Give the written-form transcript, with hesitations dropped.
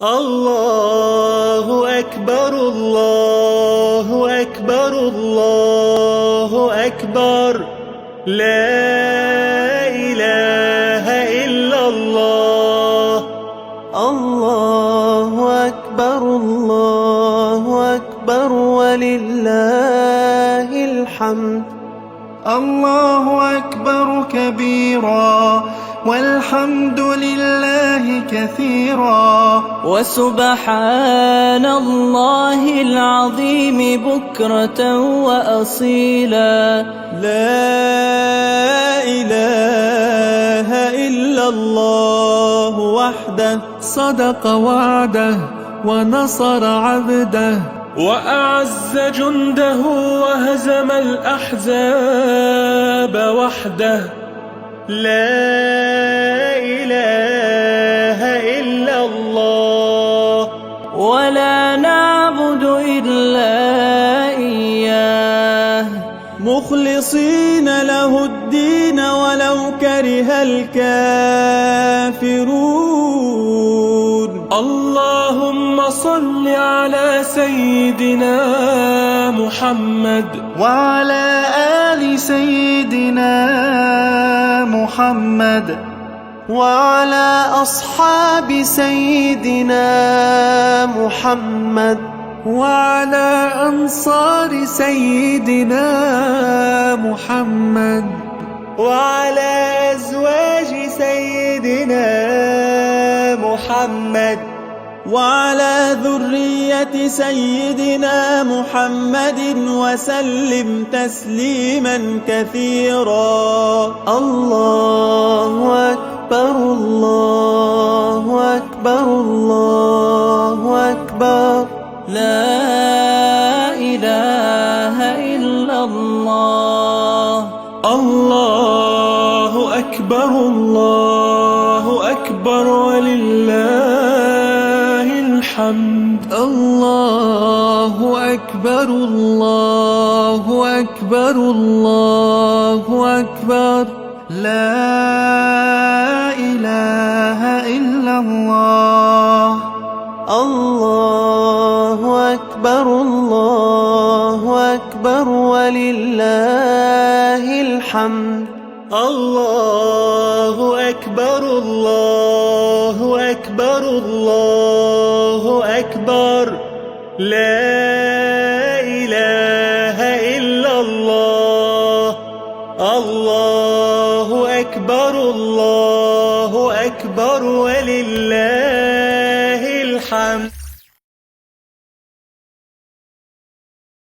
الله أكبر الله أكبر الله أكبر لا إله إلا الله. الله أكبر ولله الحمد. الله أكبر كبيرا والحمد لله كثيرا وسبحان الله العظيم بكرة وأصيلا. لا إله إلا الله وحده صدق وعده ونصر عبده وأعز جنده وهزم الأحزاب وحده. لا إله إلا الله ولا نعبد إلا إياه مخلصين له الدين ولو كره الكافرون. اللهم صل على سيدنا محمد وعلى آل سيدنا محمد وعلى أصحاب سيدنا محمد وعلى أنصار سيدنا محمد وعلى أزواج سيدنا محمد وعلى ذرية سيدنا محمد وسلم تسليما كثيرا. الله أكبر الله أكبر الله أكبر لا إله إلا الله. الله أكبر الله أكبر ولله الحمد. الله أكبر الله أكبر الله أكبر لا إله إلا الله. الله أكبر ولله الحمد. الله أكبر الله أكبر الله أكبر لا إله إلا الله. الله أكبر ولله الحمد.